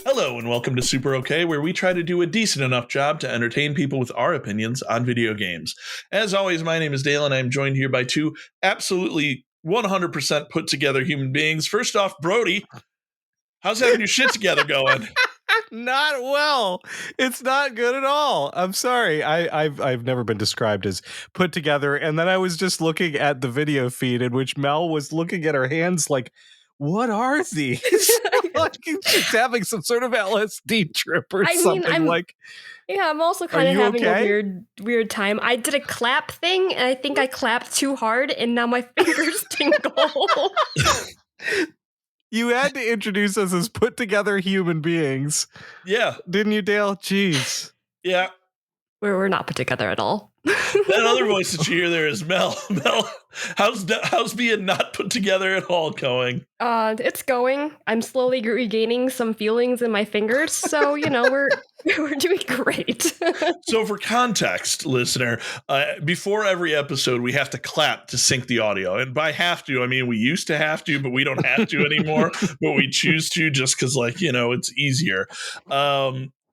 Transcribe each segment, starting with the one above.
Hello and welcome to Super OK, where we try to do a decent enough job to entertain people with our opinions on video games. As always, my name is Dale and I'm joined here by two absolutely 100% put together human beings. First off, Brody, how's having your shit together going? Not well. It's not good at all. I'm sorry. I've never been described as put together. And then I was just looking at the video feed in which Mel was looking at her hands like, what are these? Like she's having some sort of LSD trip or something. Yeah, I'm also kind of having okay? a weird time. I did a clap thing, and I think I clapped too hard, and now my fingers tingle. You had to introduce us as put together human beings. Yeah. Didn't you, Dale? Jeez. Yeah. We're not put together at all. That other voice that you hear there is Mel. Mel, how's being not put together at all going? It's going. I'm slowly regaining some feelings in my fingers, so we're doing great. So for context, listener, before every episode, we have to clap to sync the audio. And by have to, I mean we used to have to, but we don't have to anymore. But we choose to just because, it's easier.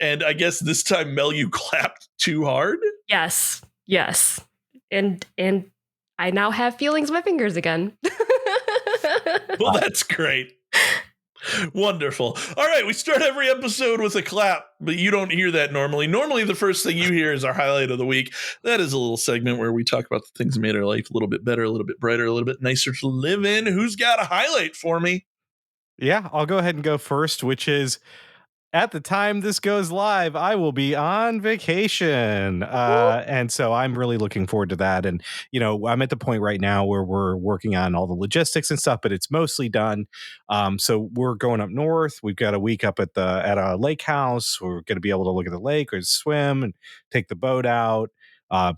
And I guess this time, Mel, you clapped too hard? Yes. And I now have feelings in my fingers again. Well, that's great. Wonderful. All right, we start every episode with a clap, but you don't hear that normally. Normally, the first thing you hear is our highlight of the week. That is a little segment where we talk about the things that made our life a little bit better, a little bit brighter, a little bit nicer to live in. Who's got a highlight for me? Yeah, I'll go ahead and go first, which is at the time this goes live, I will be on vacation. And so I'm really looking forward to that. And, I'm at the point right now where we're working on all the logistics and stuff, but it's mostly done. So we're going up north. We've got a week up at a lake house. We're going to be able to look at the lake or swim and take the boat out.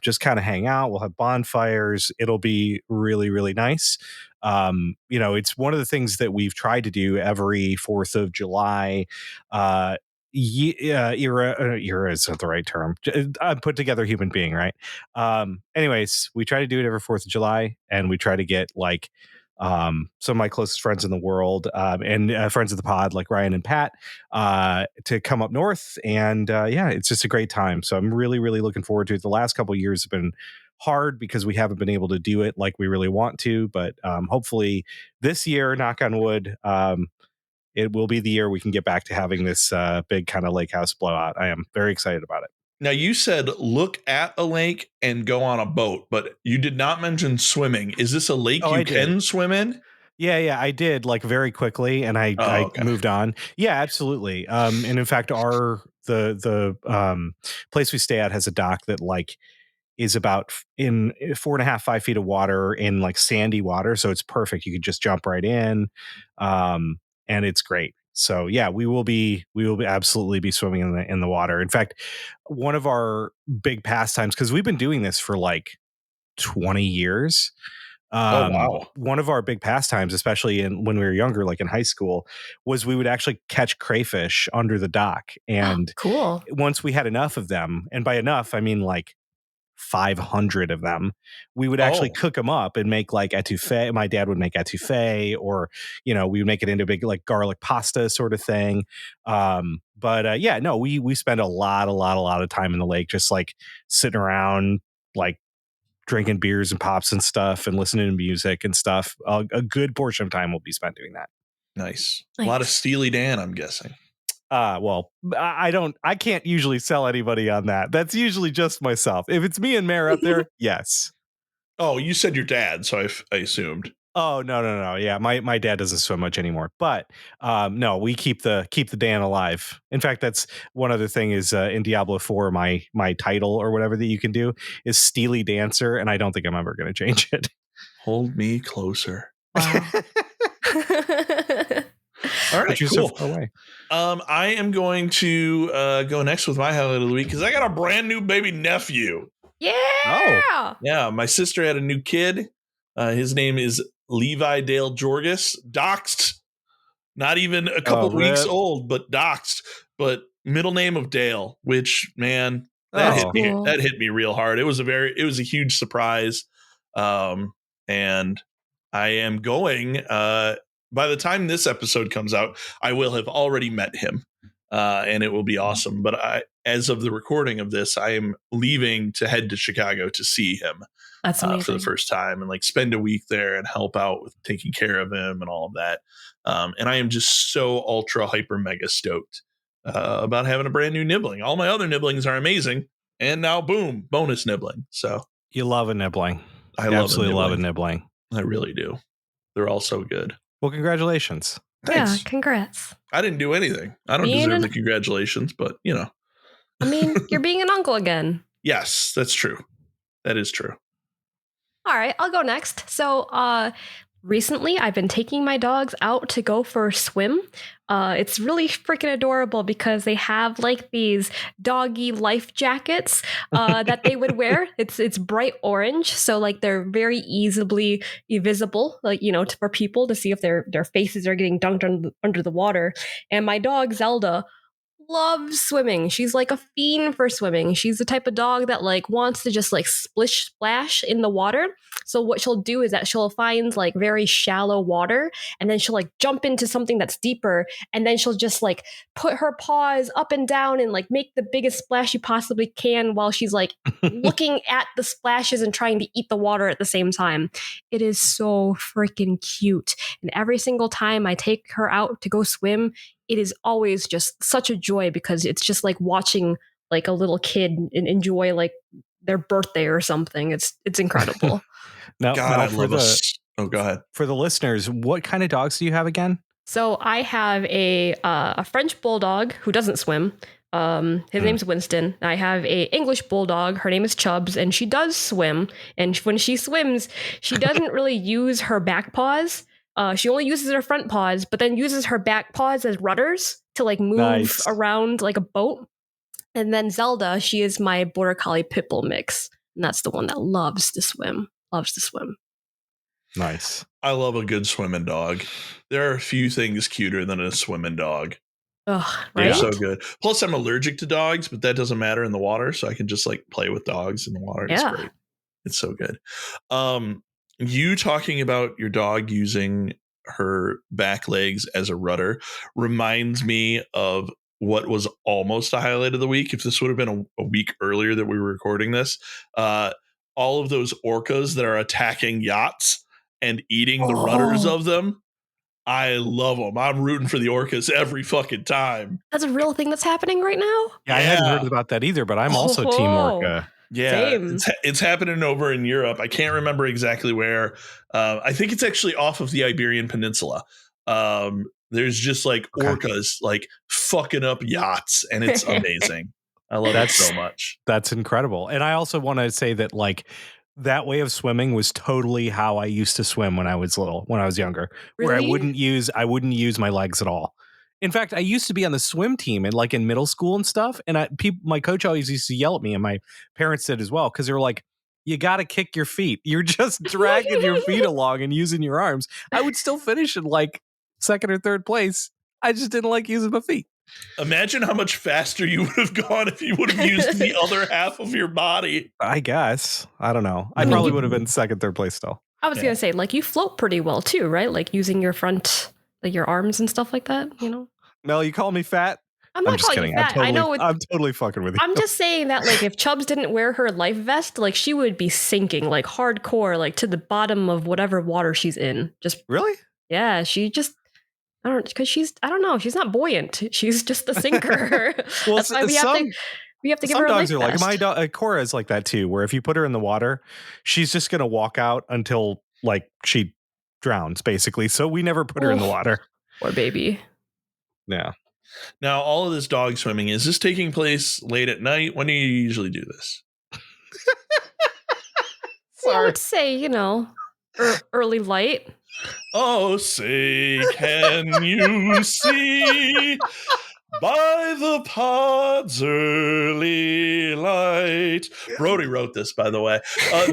Just kind of hang out. We'll have bonfires. It'll be really, really nice. It's one of the things that we've tried to do every 4th of July. Era is not the right term. I'm put together human being, right? Anyways, we try to do it every 4th of July, and we try to get some of my closest friends in the world and friends of the pod like Ryan and Pat to come up north. And it's just a great time. So I'm really, really looking forward to it. The last couple of years have been hard because we haven't been able to do it like we really want to. But hopefully this year, knock on wood, it will be the year we can get back to having this big kind of lake house blowout. I am very excited about it. Now, you said look at a lake and go on a boat, but you did not mention swimming. Is this a lake you can swim in? Yeah, I did very quickly, and I moved on. Yeah, absolutely. And in fact, the place we stay at has a dock that is about in 4.5, 5 feet of water in sandy water. So it's perfect. You could just jump right in. And it's great. So yeah, we will absolutely be swimming in the water. In fact, one of our big pastimes, because we've been doing this for 20 years. Oh, wow. One of our big pastimes, especially when we were younger, like in high school, was we would actually catch crayfish under the dock. And cool. Once we had enough of them, and by enough, I mean 500 of them, we would actually cook them up and make etouffee. My dad would make etouffee, or we would make it into a big garlic pasta sort of thing. We spend a lot of time in the lake, just sitting around, drinking beers and pops and stuff, and listening to music and stuff. A good portion of time will be spent doing that. Nice. A lot of Steely Dan, I'm guessing. I can't usually sell anybody on that. That's usually just myself. If it's me and Mare up there, yes. Oh, you said your dad, so I assumed. Oh, no. Yeah, my dad doesn't swim much anymore. But no, we keep the Dan alive. In fact, that's one other thing is in Diablo 4, my title or whatever that you can do is Steely Dancer, and I don't think I'm ever going to change it. Hold me closer. Wow. All right, cool. Away. I am going to go next with my highlight of the week because I got a brand new baby nephew. Yeah. Yeah, my sister had a new kid. His name is Levi Dale Jorgis. Doxed. Not even a couple weeks rip. old, but doxed. But middle name of Dale, which, man, that Oh. hit me real hard. It was a huge surprise. And I am going by the time this episode comes out, I will have already met him. And it will be awesome. But as of the recording of this, I am leaving to head to Chicago to see him. That's amazing. For the first time, and like spend a week there and help out with taking care of him and all of that. And I am just so ultra hyper mega stoked about having a brand new nibbling. All my other nibblings are amazing, and now boom, bonus nibbling. So You love a nibbling. I absolutely love a nibbling. I really do. They're all so good. Well, congratulations. Thanks. Yeah, congrats. I didn't do anything. I don't deserve the congratulations, but you know. I mean, you're being an uncle again. Yes, that's true. That is true. All right, I'll go next. So, recently I've been taking my dogs out to go for a swim. It's really freaking adorable because they have like these doggy life jackets that they would wear. It's bright orange, so like they're very easily visible, like for people to see if their faces are getting dunked under the water. And my dog Zelda loves swimming. She's like a fiend for swimming. She's the type of dog that like wants to just like splish splash in the water. So what she'll do is that she'll find like very shallow water, and then she'll like jump into something that's deeper, and then she'll just like put her paws up and down and like make the biggest splash she possibly can while she's like looking at the splashes and trying to eat the water at the same time. It is so freaking cute. And every single time I take her out to go swim, it is always just such a joy because it's just like watching like a little kid enjoy like their birthday or something. It's incredible. God, I love Oh, go ahead. For the listeners, what kind of dogs do you have again? So I have a French bulldog who doesn't swim. His name's Winston. I have a English bulldog. Her name is Chubbs, and she does swim. And when she swims, she doesn't really use her back paws. She only uses her front paws, but then uses her back paws as rudders to like move around like a boat. And then Zelda, she is my Border Collie Pit Bull mix. And that's the one that loves to swim. Nice. I love a good swimming dog. There are a few things cuter than a swimming dog. Ugh, right? They're so good. Plus, I'm allergic to dogs, but that doesn't matter in the water. So I can just like play with dogs in the water. It's great. It's so good. You talking about your dog using her back legs as a rudder reminds me of what was almost a highlight of the week. If this would have been a week earlier that we were recording this, all of those orcas that are attacking yachts and eating the rudders of them. I love them. I'm rooting for the orcas every fucking time. That's a real thing that's happening right now? Yeah, I hadn't heard about that either, but I'm also Team Orca. Yeah, it's happening over in Europe. I can't remember exactly where. I think it's actually off of the Iberian Peninsula. There's just like orcas like fucking up yachts, and it's amazing. I love that so much. That's incredible. And I also want to say that like that way of swimming was totally how I used to swim when I was younger, where I wouldn't use my legs at all. In fact, I used to be on the swim team and like in middle school and stuff. And my coach always used to yell at me, and my parents did as well, because they were like, you got to kick your feet. You're just dragging your feet along and using your arms. I would still finish in like second or third place. I just didn't like using my feet. Imagine how much faster you would have gone if you would have used the other half of your body. I guess. I don't know. I probably would have been second, third place still. I was going to say, like, you float pretty well too, right? Like using your front, like your arms and stuff like that, you know? Mel, you call me fat? I'm not just calling kidding. you fat. I know I'm totally fucking with you. I'm just saying that, like, if Chubbs didn't wear her life vest, like, she would be sinking, like, hardcore, like, to the bottom of whatever water she's in. Just really? Yeah, she just, I don't know, she's not buoyant. She's just a sinker. Well, that's why we have to give her a life vest. Some dogs are like, my dog, Cora is like that too, where if you put her in the water, she's just going to walk out until, like, she drowns, basically. So we never put her in the water. Poor baby. Yeah. Now, all of this dog swimming, is this taking place late at night? When do you usually do this? Well, I would say, you know, early light. Oh, say, can you see By the pod's early light. Brody wrote this, by the way.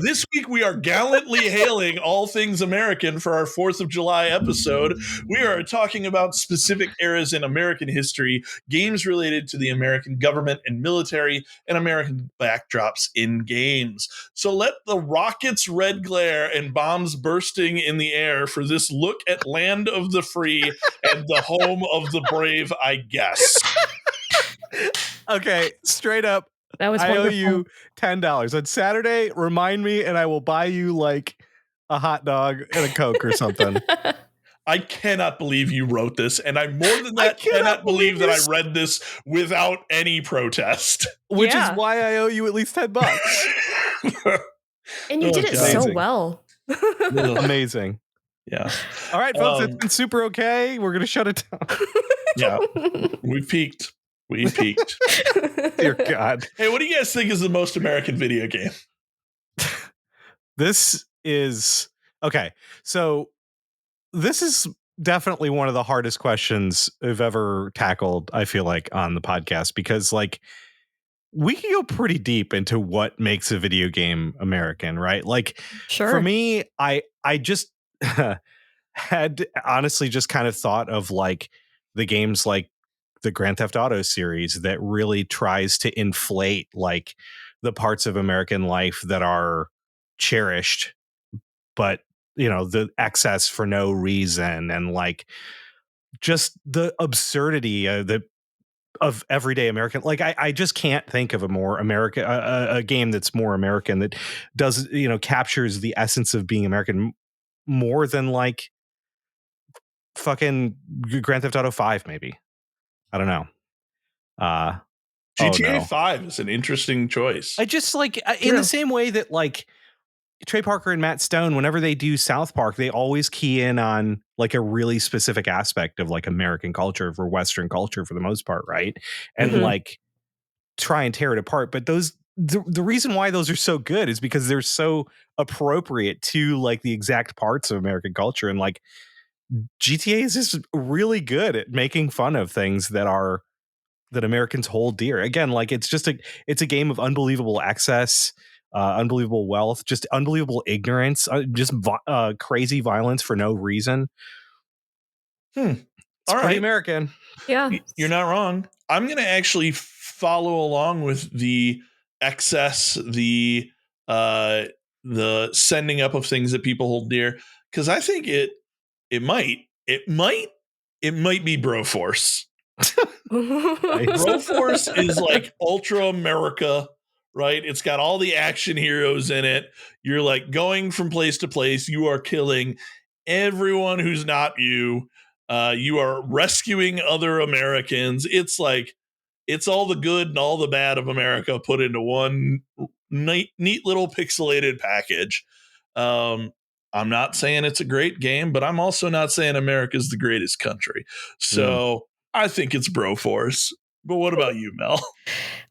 This week, we are gallantly hailing all things American for our 4th of July episode. We are talking about specific eras in American history, games related to the American government and military, and American backdrops in games. So let the rockets' red glare and bombs bursting in the air for this look at land of the free and the home of the brave, I guess. Okay, straight up, That was I owe wonderful. you $10 on Saturday. Remind me, and I will buy you like a hot dog and a Coke or something. I cannot believe you wrote this, and I more than I that cannot cannot believe believe that this. I read this without any protest. Which Yeah. is why I owe you at least $10. And you Oh, did it God. so Amazing. well. Amazing. Yeah, All right, folks, it's been super okay. We're gonna shut it down. yeah, we peaked. We peaked. Dear God. Hey, what do you guys think is the most American video game? This is okay. So this is definitely one of the hardest questions I've ever tackled, I feel like, on the podcast, because like we can go pretty deep into what makes a video game American, right? Like Sure. for me, I just had honestly just kind of thought of like the games like the Grand Theft Auto series that really tries to inflate like the parts of American life that are cherished, but you know, the excess for no reason, and like just the absurdity of everyday American. Like I just can't think of a more American a game that's more American that does, you know, captures the essence of being American more than like fucking Grand Theft Auto 5 maybe. I don't know. GTA no. 5 is an interesting choice. I just like in True. the same way that like Trey Parker and Matt Stone, whenever they do South Park, they always key in on like a really specific aspect of like American culture for Western culture for the most part, right? And Mhm. like try and tear it apart. But the reason why those are so good is because they're so appropriate to like the exact parts of American culture. And like GTA is just really good at making fun of things that Americans hold dear. Again, like it's a game of unbelievable excess, unbelievable wealth, just unbelievable ignorance, just crazy violence for no reason. It's All pretty right. American. Yeah. You're not wrong. I'm going to actually follow along with the excess, the sending up of things that people hold dear, because I think it might be Broforce. Broforce is like ultra America, right? It's got all the action heroes in it. You're like going from place to place. You are killing everyone who's not you. You are rescuing other Americans. It's like it's all the good and all the bad of America put into one neat little pixelated package. I'm not saying it's a great game, but I'm also not saying America's the greatest country. So I think it's Broforce. But what about you, Mel?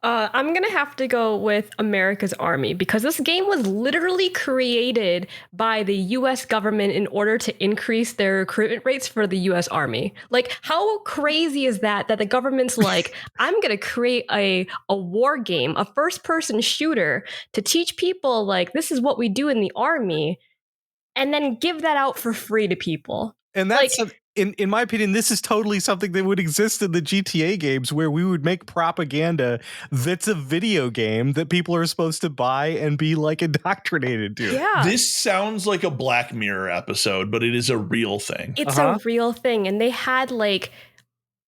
I'm going to have to go with America's Army because this game was literally created by the US government in order to increase their recruitment rates for the US Army. Like, how crazy is that the government's like, I'm going to create a war game, a first-person shooter to teach people, like, this is what we do in the Army, and then give that out for free to people. And that's in my opinion, this is totally something that would exist in the GTA games where we would make propaganda that's a video game that people are supposed to buy and be like indoctrinated to. Yeah. This sounds like a Black Mirror episode, but it is a real thing. It's a real thing. And they had like,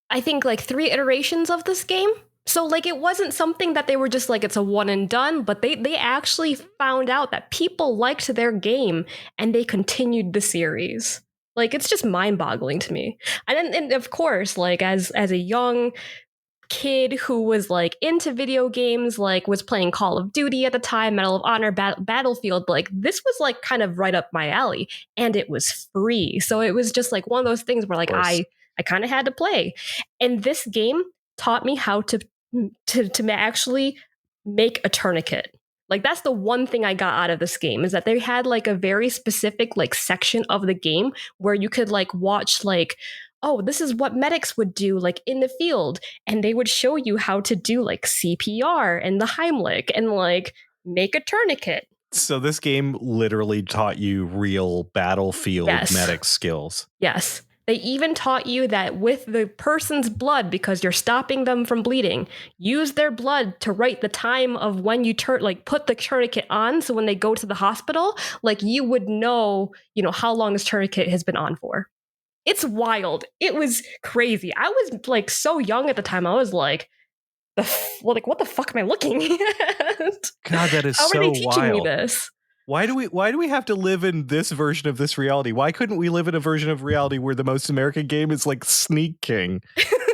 I think like 3 iterations of this game. So like it wasn't something that they were just like it's a one and done, but they actually found out that people liked their game and they continued the series. Like it's just mind-boggling to me. And of course, like as a young kid who was like into video games, like was playing Call of Duty at the time, Medal of Honor, Battlefield, like this was like kind of right up my alley, and it was free. So it was just like one of those things where like I kind of had to play. And this game taught me how to actually make a tourniquet. Like that's the one thing I got out of this game is that they had like a very specific like section of the game where you could like watch like oh, this is what medics would do like in the field. And they would show you how to do like CPR and the Heimlich and like make a tourniquet. So this game literally taught you real battlefield Yes. medic skills. Yes. They even taught you that with the person's blood, because you're stopping them from bleeding, use their blood to write the time of when you put the tourniquet on. So when they go to the hospital, like you would know, how long this tourniquet has been on for. It's wild. It was crazy. I was like so young at the time. I was like, what the fuck am I looking at? God, that is How so are they teaching me wild. this? Why do we have to live in this version of this reality? Why couldn't we live in a version of reality where the most American game is like Sneak King?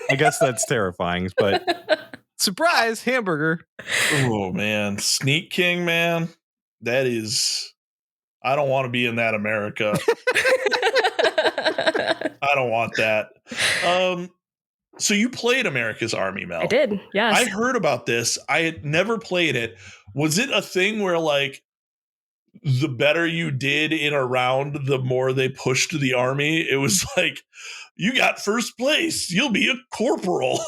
I guess that's terrifying, but surprise, hamburger. Oh man, Sneak King, man. That is, I don't want to be in that America. I don't want that. So you played America's Army, Mel. I did, yes. I heard about this. I had never played it. Was it a thing where like the better you did in a round, the more they pushed the army? It was like, you got first place, you'll be a corporal.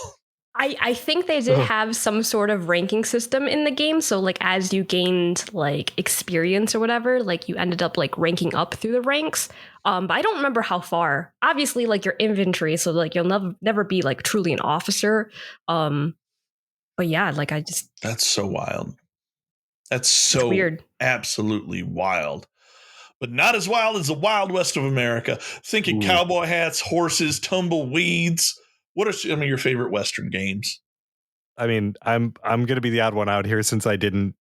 I think they did have some sort of ranking system in the game. So like as you gained like experience or whatever, like you ended up like ranking up through the ranks. But I don't remember how far. Obviously, like your infantry, so like you'll never be like truly an officer. But yeah, like That's so wild. That's so weird. Absolutely wild. But not as wild as the Wild West of America. Thinking cowboy hats, horses, tumbleweeds. What are some of your favorite Western games? I mean, I'm going to be the odd one out here since I didn't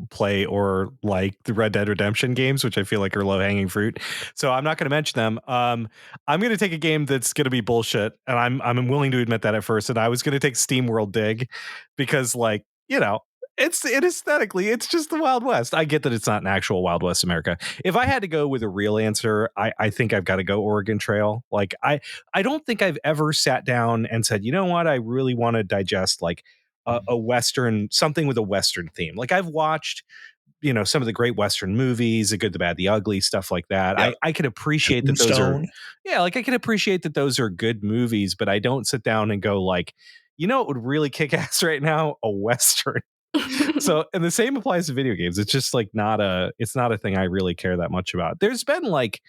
play or like the Red Dead Redemption games, which I feel like are low hanging fruit. So I'm not going to mention them. I'm going to take a game that's going to be bullshit, and I'm willing to admit that at first. And I was going to take SteamWorld Dig because, like, it aesthetically, it's just the Wild West. I get that it's not an actual Wild West America. If I had to go with a real answer, I think I've got to go Oregon Trail. Like I don't think I've ever sat down and said, you know what, I really want to digest like a Western, something with a Western theme. Like I've watched, some of the great Western movies, The Good, the Bad, the Ugly, stuff like that. Yeah. I can appreciate that those are, I can appreciate that those are good movies, but I don't sit down and go like, it would really kick ass right now, a Western. So, and the same applies to video games. It's just like it's not a thing I really care that much about. There's been like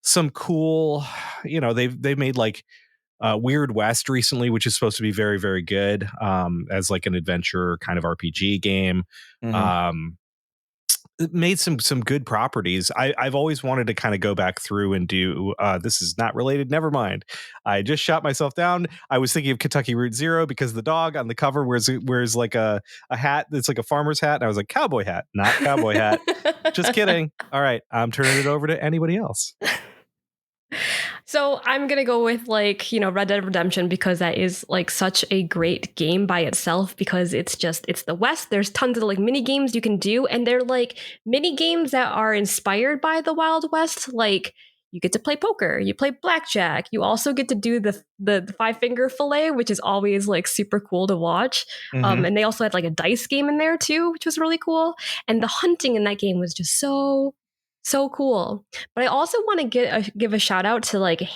some cool, they've made like Weird West recently, which is supposed to be very, very good as like an adventure kind of RPG game. Mm-hmm. It made some good properties. I've always wanted to kind of go back through and do this is not related, never mind. I just shot myself down. I was thinking of Kentucky Route Zero because the dog on the cover wears like a hat that's like a farmer's hat, and I was like, cowboy hat, not cowboy hat. Just kidding. All right, I'm turning it over to anybody else. So I'm going to go with like, Red Dead Redemption, because that is like such a great game by itself, because it's the West. There's tons of like mini games you can do, and they're like mini games that are inspired by the Wild West. Like you get to play poker, you play blackjack, you also get to do the 5-finger fillet, which is always like super cool to watch. Mm-hmm. And they also had like a dice game in there too, which was really cool. And the hunting in that game was just so cool. But I also want to give a shout out to like is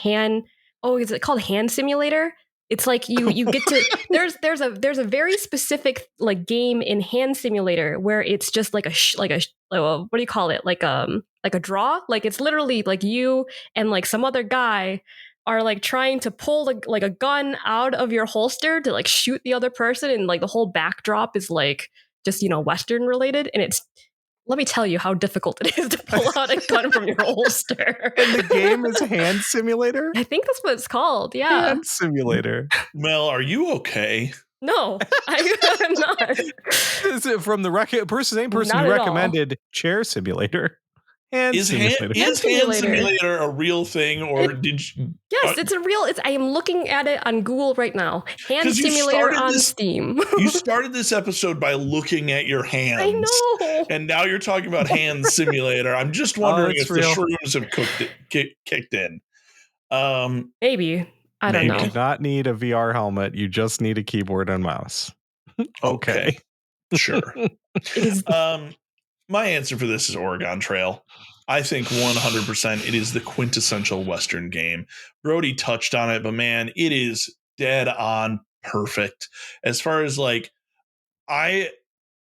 it called Hand Simulator? It's like you get to there's a very specific like game in Hand Simulator where it's just like what do you call it? Like a draw? Like it's literally like you and like some other guy are like trying to pull like a gun out of your holster to like shoot the other person, and like the whole backdrop is like just Western related, and let me tell you how difficult it is to pull out a gun from your holster. And the game is Hand Simulator? I think that's what it's called. Yeah. Hand Simulator. Mel, are you okay? No, I'm not. Is it from the same person Not who at all. recommended Chair Simulator? Is Hand Simulator a real thing, or did you? Yes, it's a real. I am looking at it on Google right now. Hand Simulator on Steam. You started this episode by looking at your hands. I know. And now you're talking about Hand Simulator. I'm just wondering if the shrooms have kicked in. Maybe. I don't know. You do not need a VR helmet. You just need a keyboard and mouse. Okay. Sure. My answer for this is Oregon Trail. I think 100% it is the quintessential Western game. Brody touched on it, but man, it is dead on perfect. As far as like, I,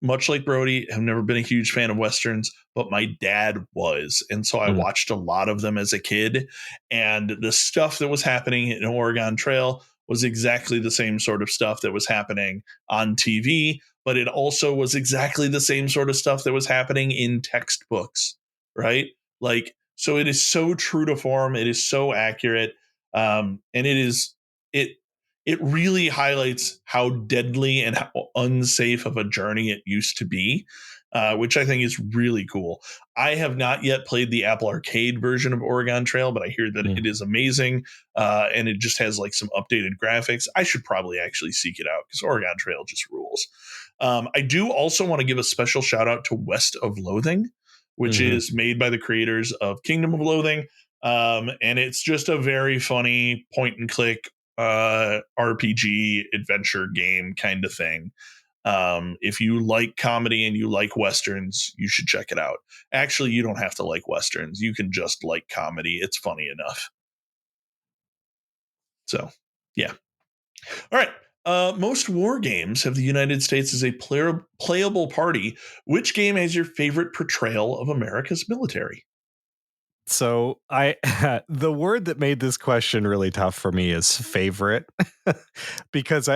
much like Brody, have never been a huge fan of Westerns, but my dad was. And so I Mm. watched a lot of them as a kid. And the stuff that was happening in Oregon Trail was exactly the same sort of stuff that was happening on TV, but it also was exactly the same sort of stuff that was happening in textbooks, right? Like, so it is so true to form. It is so accurate. And it it really highlights how deadly and how unsafe of a journey it used to be, which I think is really cool. I have not yet played the Apple Arcade version of Oregon Trail, but I hear that it is amazing, and it just has like some updated graphics. I should probably actually seek it out because Oregon Trail just rules. I do also want to give a special shout out to West of Loathing, which is made by the creators of Kingdom of Loathing. And it's just a very funny point and click RPG adventure game kind of thing. If you like comedy and you like Westerns, you should check it out. Actually, you don't have to like Westerns. You can just like comedy. It's funny enough. So, yeah. All right. Most war games have the United States as a playable party. Which game has your favorite portrayal of America's military? So the word that made this question really tough for me is favorite, because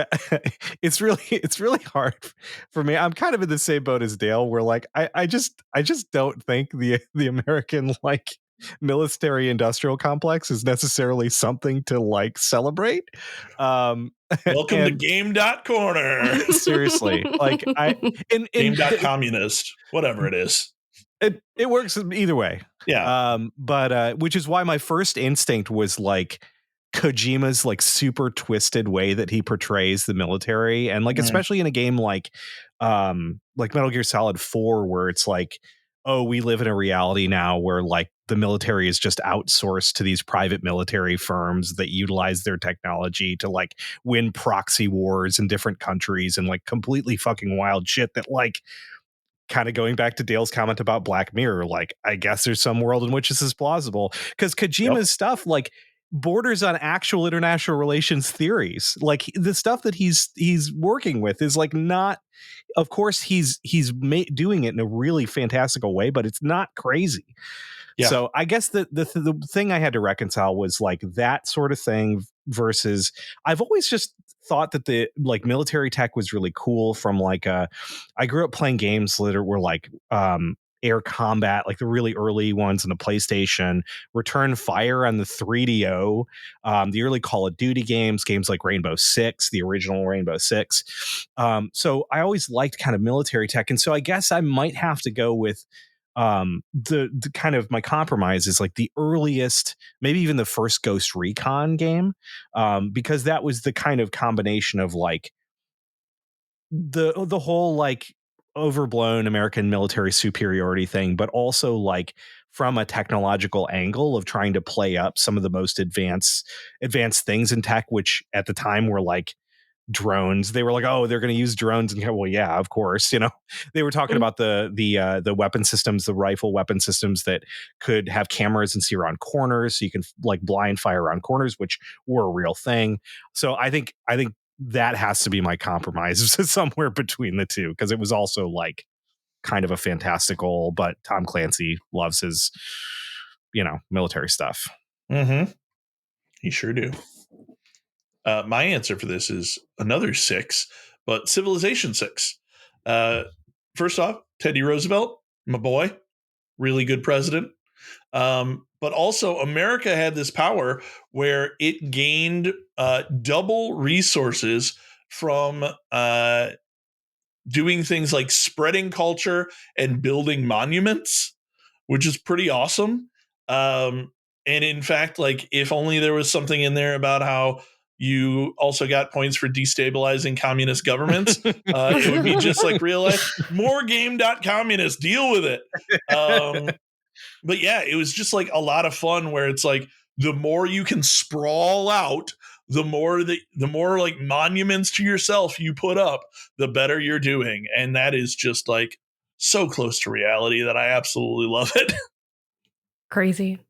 it's really hard for me. I'm kind of in the same boat as Dale, where like I just don't think the American like military industrial complex is necessarily something to like celebrate. Welcome to and Game.Corner. seriously, like Game.Communist, whatever it is. It works either way. Yeah. But which is why my first instinct was like Kojima's like super twisted way that he portrays the military, and like especially in a game like Metal Gear Solid 4, where it's like, oh, we live in a reality now where like the military is just outsourced to these private military firms that utilize their technology to like win proxy wars in different countries and like completely fucking wild shit that like, kind of going back to Dale's comment about Black Mirror, like, I guess there's some world in which this is plausible, because Kojima's stuff like borders on actual international relations theories. Like the stuff that he's working with is like not, of course he's doing it in a really fantastical way, but it's not crazy. Yeah. So I guess the thing I had to reconcile was like that sort of thing versus, I've always just thought that the like military tech was really cool from like I grew up playing games that were like air combat, like the really early ones on the PlayStation, Return Fire on the 3DO, the early Call of Duty games like Rainbow Six, the original Rainbow Six. So I always liked kind of military tech, and so I guess I might have to go with the kind of my compromise is like the earliest, maybe even the first Ghost Recon game, because that was the kind of combination of like the whole like overblown American military superiority thing, but also like from a technological angle of trying to play up some of the most advanced things in tech, which at the time were like drones. They were like, oh, they're going to use drones, and well, yeah, of course, you know. They were talking about the weapon systems, the rifle weapon systems that could have cameras and see around corners, so you can like blind fire around corners, which were a real thing. So I think that has to be my compromise, somewhere between the two, because it was also like kind of a fantastical, but Tom Clancy loves his, military stuff. He sure do. My answer for this is another 6, but Civilization 6. First off, Teddy Roosevelt, my boy, really good president. But also, America had this power where it gained double resources from doing things like spreading culture and building monuments, which is pretty awesome. And in fact, like if only there was something in there about how you also got points for destabilizing communist governments, it would be just like real life. More Game.Communist, deal with it. But yeah, it was just like a lot of fun where it's like the more you can sprawl out, the more like monuments to yourself you put up, the better you're doing. And that is just like so close to reality that I absolutely love it. Crazy.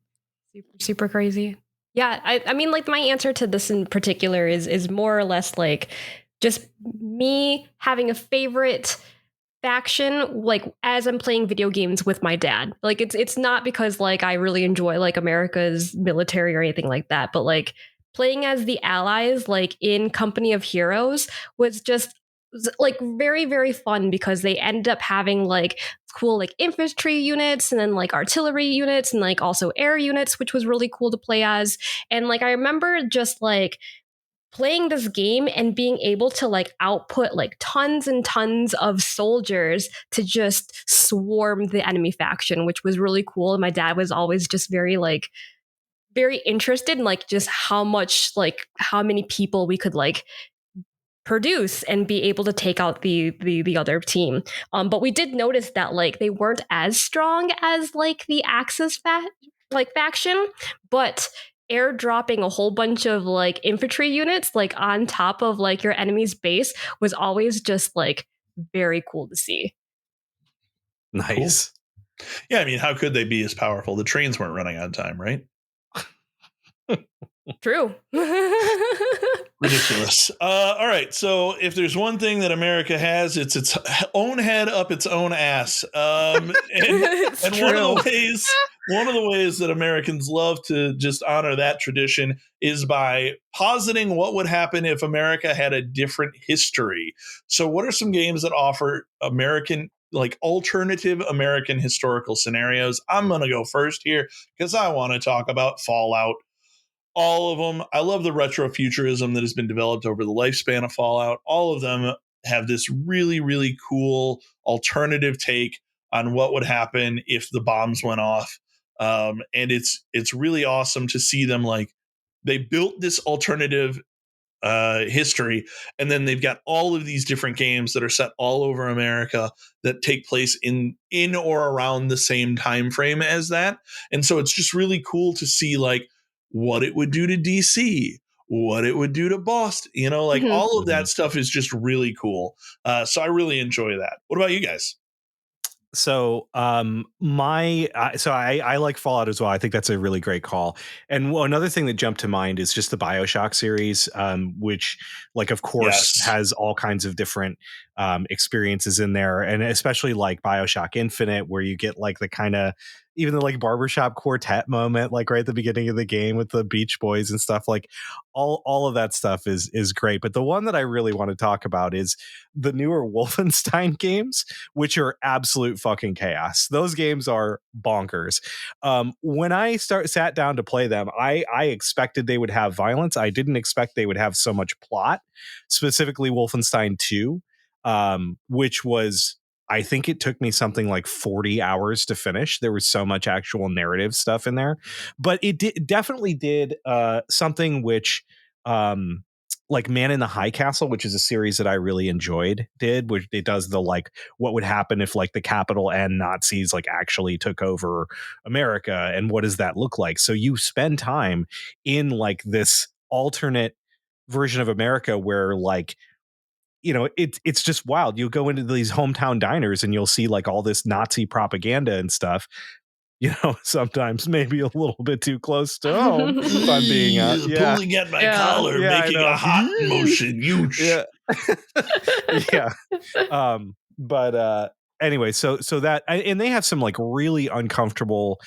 Super crazy. Yeah, I mean, like, my answer to this in particular is more or less like just me having a favorite faction, like, as I'm playing video games with my dad. Like, it's not because like I really enjoy like America's military or anything like that, but like playing as the allies, like in Company of Heroes, was just like very fun because they ended up having like cool like infantry units and then like artillery units and like also air units, which was really cool to play as. And like I remember just like playing this game and being able to like output like tons and tons of soldiers to just swarm the enemy faction, which was really cool. And my dad was always just very interested in like just how much like how many people we could like produce and be able to take out the other team. But we did notice that like they weren't as strong as like the Axis faction, but airdropping a whole bunch of like infantry units like on top of like your enemy's base was always just like very cool to see. Nice. Cool. Yeah, I mean, how could they be as powerful? The trains weren't running on time, right? True. Ridiculous. All right. So if there's one thing that America has, it's its own head up its own ass. And one of the ways that Americans love to just honor that tradition is by positing what would happen if America had a different history. So what are some games that offer American, like alternative American historical scenarios? I'm going to go first here because I want to talk about Fallout. All of them. I love the retrofuturism that has been developed over the lifespan of Fallout. All of them have this really cool alternative take on what would happen if the bombs went off. And it's really awesome to see them like they built this alternative history, and then they've got all of these different games that are set all over America that take place in or around the same time frame as that. And so it's just really cool to see like what it would do to DC, what it would do to Boston, like all of that stuff is just really cool. So I really enjoy that. What about you guys? So I like Fallout as well. I think that's a really great call. And another thing that jumped to mind is just the BioShock series, which like of course has all kinds of different experiences in there, and especially like BioShock Infinite, where you get like the kind of even the like barbershop quartet moment, like right at the beginning of the game with the Beach Boys and stuff. Like all of that stuff is great. But the one that I really want to talk about is the newer Wolfenstein games, which are absolute fucking chaos. Those games are bonkers. When I sat down to play them, I expected they would have violence. I didn't expect they would have so much plot, specifically Wolfenstein 2, which was, I think it took me something like 40 hours to finish. There was so much actual narrative stuff in there, but it definitely did something which like Man in the High Castle, which is a series that I really enjoyed, did, which it does the like what would happen if like the capital and Nazis like actually took over America, and what does that look like? So you spend time in like this alternate version of America where like it's just wild. You'll go into these hometown diners and you'll see like all this Nazi propaganda and stuff. Sometimes maybe a little bit too close to home. If I'm being pulling at my collar, making a hot motion. But anyway, so that, and they have some like really uncomfortable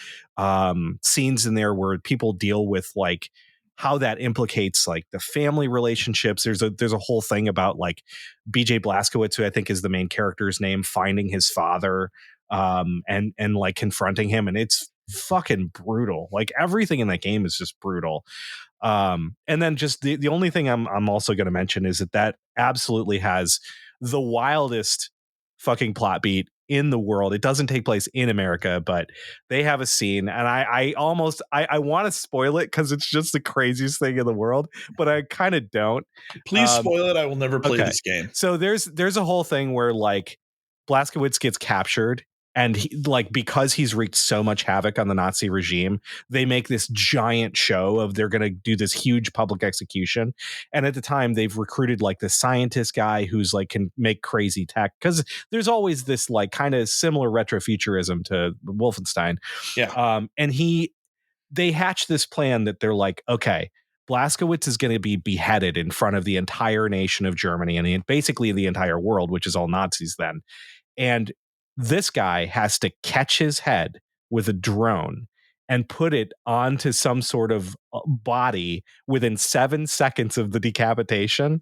scenes in there where people deal with like how that implicates like the family relationships. There's a whole thing about like BJ Blazkowicz, who I think is the main character's name, finding his father and like confronting him, and it's fucking brutal. Like everything in that game is just brutal. And then just the only thing I'm also going to mention is that absolutely has the wildest fucking plot beat in the world. It doesn't take place in America, but they have a scene, and I want to spoil it because it's just the craziest thing in the world, but I kind of don't. Please spoil it. I will never play this game. So there's a whole thing where like Blazkowicz gets captured And because he's wreaked so much havoc on the Nazi regime, they make this giant show of they're going to do this huge public execution. And at the time, they've recruited like this scientist guy who's like can make crazy tech, because there's always this like kind of similar retrofuturism to Wolfenstein. Yeah. And they hatch this plan that they're like, okay, Blazkowicz is going to be beheaded in front of the entire nation of Germany and basically the entire world, which is all Nazis then. And this guy has to catch his head with a drone and put it onto some sort of body within 7 seconds of the decapitation,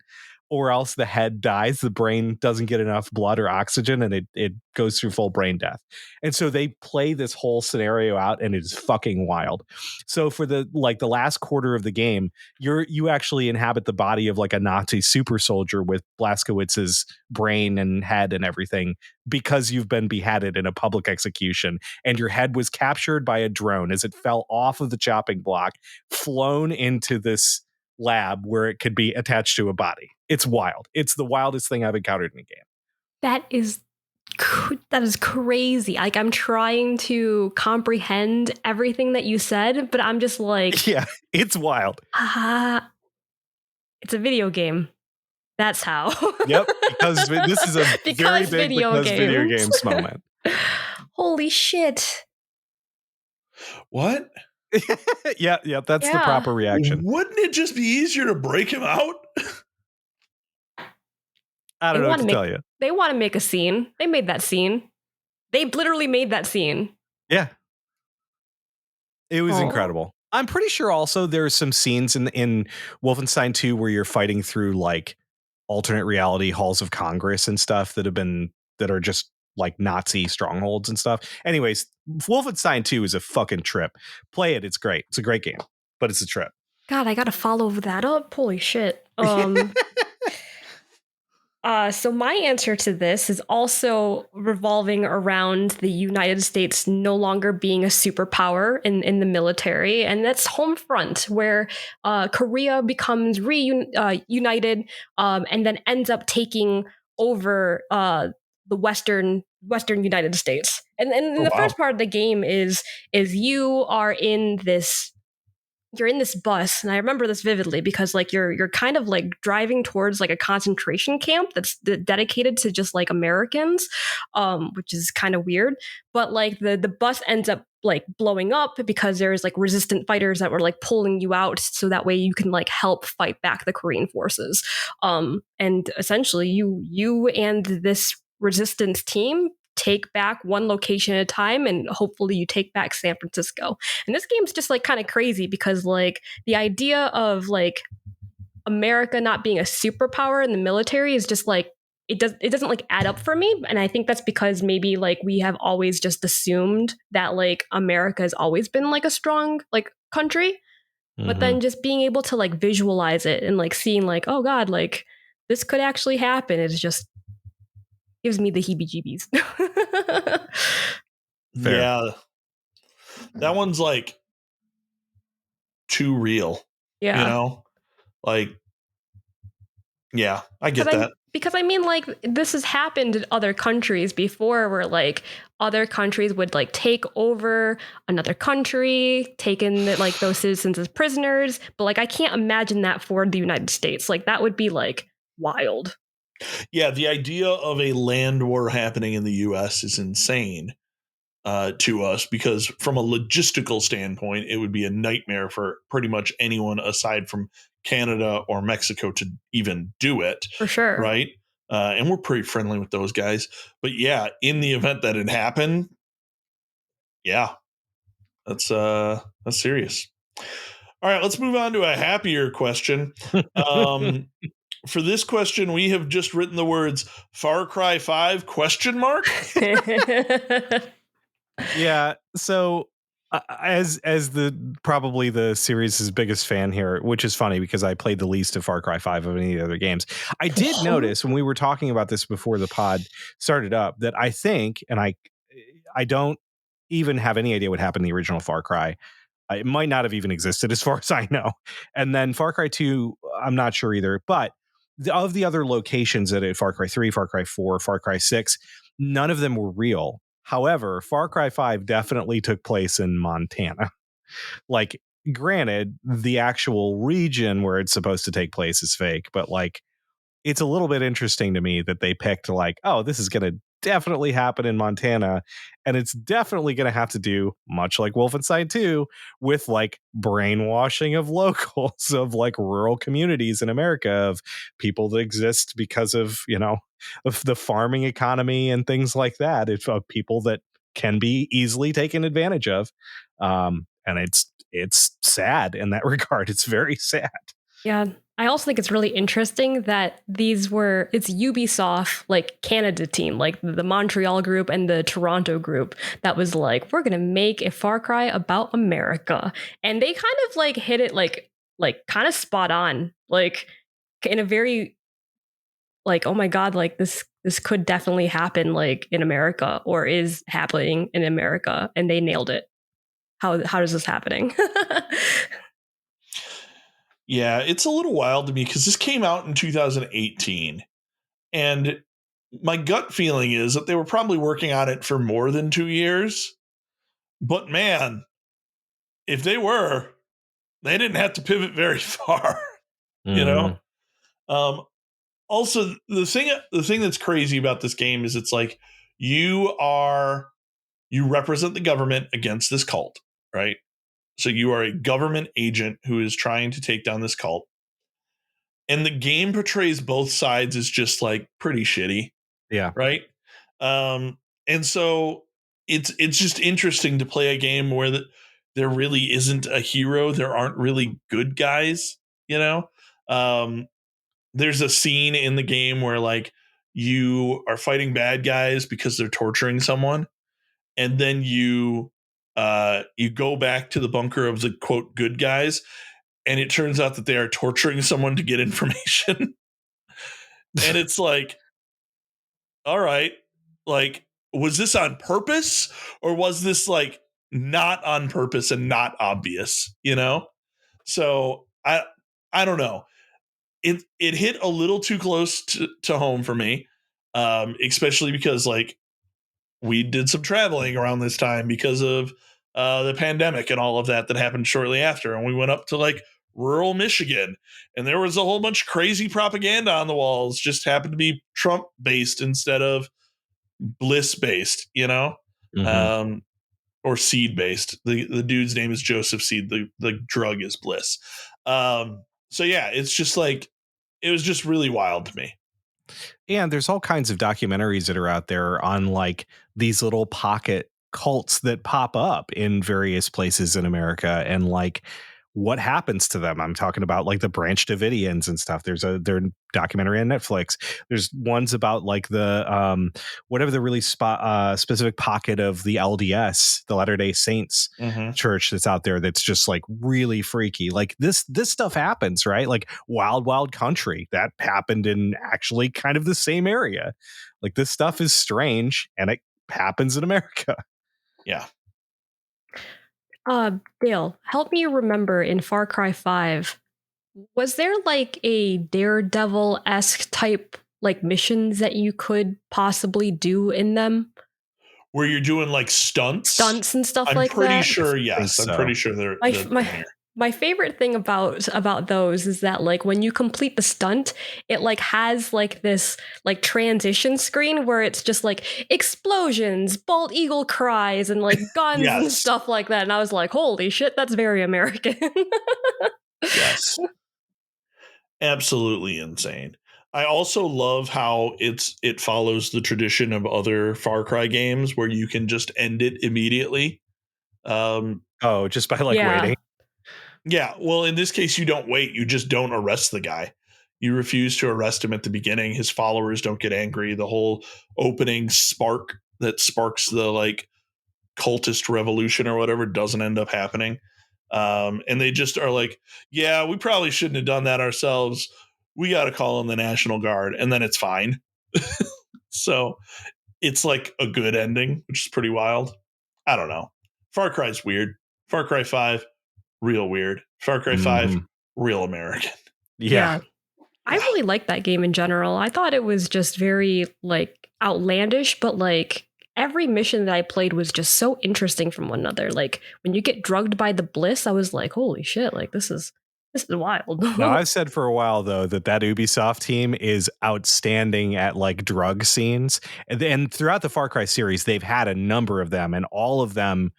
or else the head dies, the brain doesn't get enough blood or oxygen, and it goes through full brain death. And so they play this whole scenario out, and it is fucking wild. So for the last quarter of the game, you actually inhabit the body of like a Nazi super soldier with Blazkowicz's brain and head and everything, because you've been beheaded in a public execution, and your head was captured by a drone as it fell off of the chopping block, flown into this lab where it could be attached to a body. It's wild. It's the wildest thing I've encountered in a game. That is crazy. Like, I'm trying to comprehend everything that you said, but I'm just like, yeah, it's wild. It's a video game. That's how. Yep, because this is a very big video games moment. Holy shit. What? yeah, that's the proper reaction. Wouldn't it just be easier to break him out? I don't know what to tell you. They want to make a scene. They made that scene. They literally made that scene. Yeah. It was incredible. I'm pretty sure also there's some scenes in Wolfenstein 2 where you're fighting through like alternate reality halls of Congress and stuff that are just like Nazi strongholds and stuff. Anyways, Wolfenstein 2 is a fucking trip. Play it. It's great. It's a great game, but it's a trip. God, I got to follow that up. Holy shit. So my answer to this is also revolving around the United States no longer being a superpower in the military, and that's Homefront, where Korea becomes reunited and then ends up taking over the Western United States. And the first part of the game is you are in this. You're in this bus, and I remember this vividly because like you're kind of like driving towards like a concentration camp that's dedicated to just like Americans, which is kind of weird. But like the bus ends up like blowing up because there's like resistant fighters that were like pulling you out, so that way you can like help fight back the Korean forces. And essentially you and this resistance team take back one location at a time, and hopefully you take back San Francisco. And this game's just like kind of crazy because like the idea of like America not being a superpower in the military is just like it doesn't like add up for me. And I think that's because maybe like we have always just assumed that like America has always been like a strong like country. Mm-hmm. But then just being able to like visualize it and like seeing like, oh God, like this could actually happen is just gives me the heebie-jeebies. Yeah. That one's like too real. Yeah. You know? Like, yeah, I get that. Because I mean, like, this has happened in other countries before where like other countries would like take over another country, taking like those citizens as prisoners. But like, I can't imagine that for the United States. Like, that would be like wild. Yeah, the idea of a land war happening in the U.S. is insane to us because from a logistical standpoint, it would be a nightmare for pretty much anyone aside from Canada or Mexico to even do it. For sure. Right? And we're pretty friendly with those guys. But yeah, in the event that it happened, yeah, that's serious. All right, let's move on to a happier question. For this question, we have just written the words Far Cry 5 ? Yeah. So as probably the series' biggest fan here, which is funny because I played the least of Far Cry 5 of any of the other games, I did notice when we were talking about this before the pod started up that I think, and I don't even have any idea what happened in the original Far Cry. It might not have even existed as far as I know. And then Far Cry 2, I'm not sure either, but of the other locations at Far Cry 3, Far Cry 4, Far Cry 6, none of them were real. However, Far Cry 5 definitely took place in Montana. Like, granted, the actual region where it's supposed to take place is fake, but like, it's a little bit interesting to me that they picked like, oh, this is going to definitely happen in Montana. And it's definitely going to have to do, much like Wolfenstein 2, with like brainwashing of locals, of like rural communities in America, of people that exist because of, of the farming economy and things like that. It's of people that can be easily taken advantage of. And it's sad in that regard. It's very sad. Yeah. I also think it's really interesting that it's Ubisoft, like Canada team, like the Montreal group and the Toronto group that was like, we're going to make a Far Cry about America. And they kind of like hit it like kind of spot on, like in a very like, oh my God, like this could definitely happen like in America or is happening in America. And they nailed it. How is this happening? Yeah, it's a little wild to me because this came out in 2018. And my gut feeling is that they were probably working on it for more than 2 years. But man, if they were, they didn't have to pivot very far, you know? Also, the thing that's crazy about this game is it's like you represent the government against this cult, right? So you are a government agent who is trying to take down this cult. And the game portrays both sides as just like pretty shitty. Yeah. Right. And so it's just interesting to play a game where there really isn't a hero. There aren't really good guys, there's a scene in the game where like you are fighting bad guys because they're torturing someone. And then you go back to the bunker of the quote good guys, and it turns out that they are torturing someone to get information. And it's like, all right, like, was this on purpose or was this like not on purpose and not obvious, So I don't know. It hit a little too close to home for me, especially because like we did some traveling around this time because of the pandemic and all of that happened shortly after. And we went up to like rural Michigan, and there was a whole bunch of crazy propaganda on the walls, just happened to be Trump based instead of Bliss based, or Seed based. The dude's name is Joseph Seed. The drug is Bliss. So yeah, it's just like, it was just really wild to me. And there's all kinds of documentaries that are out there on like these little pocket cults that pop up in various places in America and like what happens to them. I'm talking about like the Branch Davidians and stuff. There's a documentary on Netflix. There's ones about like the whatever the really specific pocket of the LDS, the Latter-day Saints church that's out there that's just like really freaky. Like this stuff happens, right? Like Wild Country, that happened in actually kind of the same area. Like this stuff is strange and it happens in America. Yeah. Dale, help me remember in Far Cry 5, was there like a Daredevil-esque type like missions that you could possibly do in them? Where you're doing like stunts and stuff like that? I'm pretty sure, yes. I'm pretty sure they're my favorite thing about those is that like when you complete the stunt, it like has like this like transition screen where it's just like explosions, bald eagle cries, and like guns yes. and stuff like that. And I was like, holy shit, that's very American. Yes. Absolutely insane. I also love how it follows the tradition of other Far Cry games where you can just end it immediately. Just by like waiting. Yeah, well, in this case, you don't wait. You just don't arrest the guy. You refuse to arrest him at the beginning. His followers don't get angry. The whole opening spark that sparks the like cultist revolution or whatever doesn't end up happening. And they just are like, yeah, we probably shouldn't have done that ourselves. We got to call in the National Guard, and then it's fine. So it's like a good ending, which is pretty wild. I don't know. Far Cry's weird. Far Cry 5. Real weird. Far Cry 5, real American. Yeah. I really liked that game in general. I thought it was just very like outlandish, but like every mission that I played was just so interesting from one another. Like when you get drugged by the bliss, I was like, holy shit, like this is wild. Now, I've said for a while, though, that Ubisoft team is outstanding at like drug scenes. And throughout the Far Cry series, they've had a number of them, and all of them.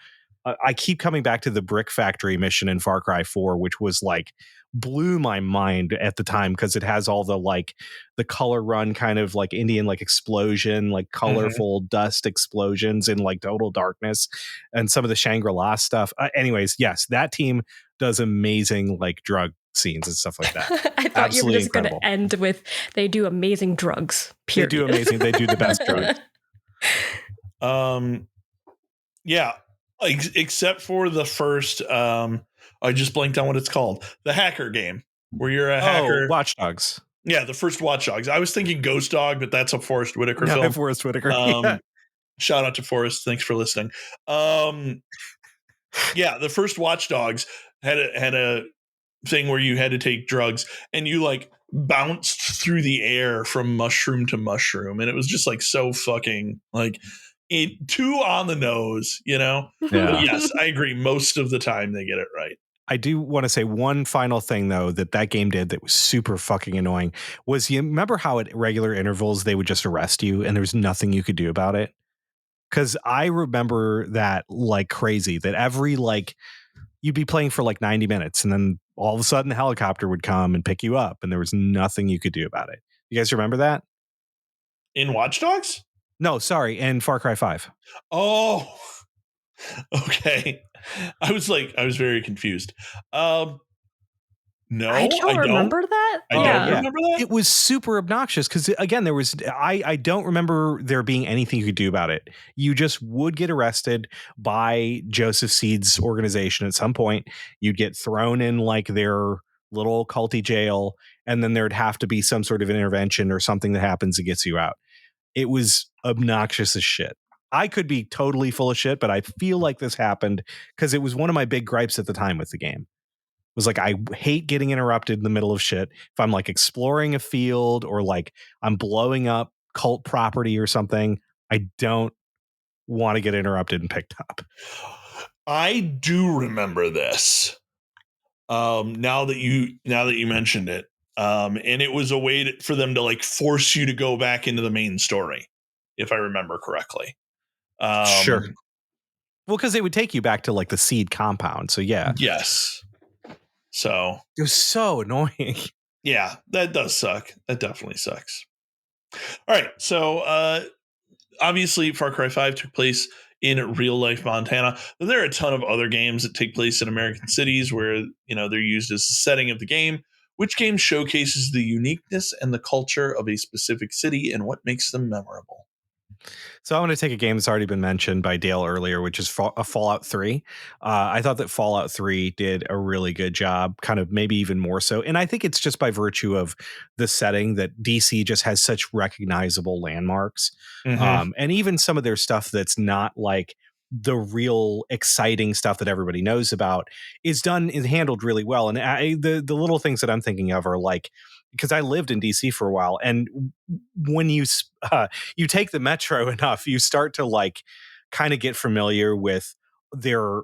I keep coming back to the Brick Factory mission in Far Cry 4, which was like blew my mind at the time because it has all the like the color run kind of like Indian like explosion, like colorful dust explosions in like total darkness, and some of the Shangri-La stuff. Anyways, yes, that team does amazing like drug scenes and stuff like that. I thought you were just going to end with they do amazing drugs. Period. They do amazing. They do the best drugs. Yeah. Except for the first, I just blanked on what it's called. The hacker game where you're a hacker. Watch Dogs. Yeah, the first Watch Dogs. I was thinking Ghost Dog, but that's a Forrest Whitaker film. Forrest Whitaker. Yeah. Shout out to Forrest. Thanks for listening. Yeah, the first Watch Dogs had a thing where you had to take drugs and you like bounced through the air from mushroom to mushroom, and it was just like so fucking like too on the nose, you know? Yeah. But yes, I agree. Most of the time they get it right. I do want to say one final thing, though, that game did that was super fucking annoying was you remember how at regular intervals they would just arrest you and there was nothing you could do about it? Because I remember that like crazy, that every like you'd be playing for like 90 minutes and then all of a sudden a helicopter would come and pick you up and there was nothing you could do about it. You guys remember that? In Watch Dogs? No, sorry, in Far Cry 5. Oh, okay. I was very confused. No, I don't remember that. I don't remember that. It was super obnoxious because again, there was I don't remember there being anything you could do about it. You just would get arrested by Joseph Seed's organization at some point. You'd get thrown in like their little culty jail, and then there'd have to be some sort of intervention or something that happens that gets you out. It was obnoxious as shit. I could be totally full of shit, but I feel like this happened because it was one of my big gripes at the time with the game. It was like, I hate getting interrupted in the middle of shit. If I'm like exploring a field or like I'm blowing up cult property or something, I don't want to get interrupted and picked up. I do remember this. Now that you mentioned it. And it was a way for them to like force you to go back into the main story, if I remember correctly. Sure. Well, because they would take you back to like the Seed compound. So yeah. Yes. So it was so annoying. Yeah, that does suck. That definitely sucks. All right. So obviously Far Cry 5 took place in real life Montana. But there are a ton of other games that take place in American cities where, you know, they're used as the setting of the game. Which game showcases the uniqueness and the culture of a specific city and what makes them memorable? So I want to take a game that's already been mentioned by Dale earlier, which is Fallout 3. I thought that Fallout 3 did a really good job, kind of maybe even more so. And I think it's just by virtue of the setting that DC just has such recognizable landmarks. Mm-hmm. And even some of their stuff that's not like the real exciting stuff that everybody knows about is handled really well. And the little things that I'm thinking of are like, because I lived in DC for a while, and when you take the metro enough, you start to like kind of get familiar with their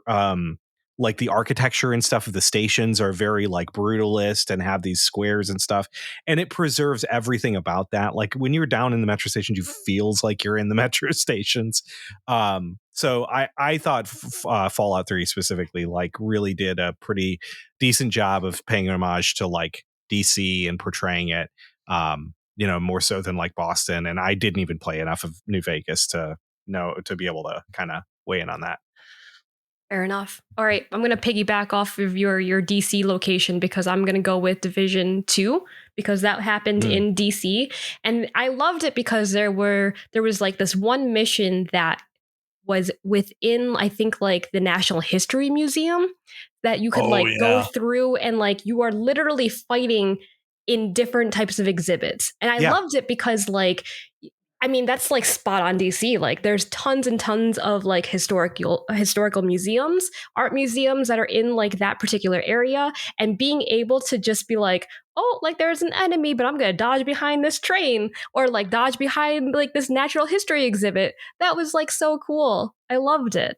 like the architecture and stuff of the stations are very like brutalist and have these squares and stuff, and it preserves everything about that. Like when you're down in the metro stations, you feels like you're in the metro stations. So I thought Fallout 3 specifically like really did a pretty decent job of paying homage to like DC and portraying it, you know, more so than like Boston. And I didn't even play enough of New Vegas to be able to kind of weigh in on that. Fair enough. All right, I'm going to piggyback off of your DC location because I'm going to go with Division 2 because that happened in DC, and I loved it because there was like this one mission that was within, I think, like the National History Museum that you could go through, and like you are literally fighting in different types of exhibits. And I loved it because like I mean, that's like spot on DC. Like there's tons and tons of like historical museums, art museums that are in like that particular area. And being able to just be like, oh, like there's an enemy, but I'm gonna dodge behind this train or like dodge behind like this natural history exhibit. That was like so cool. I loved it.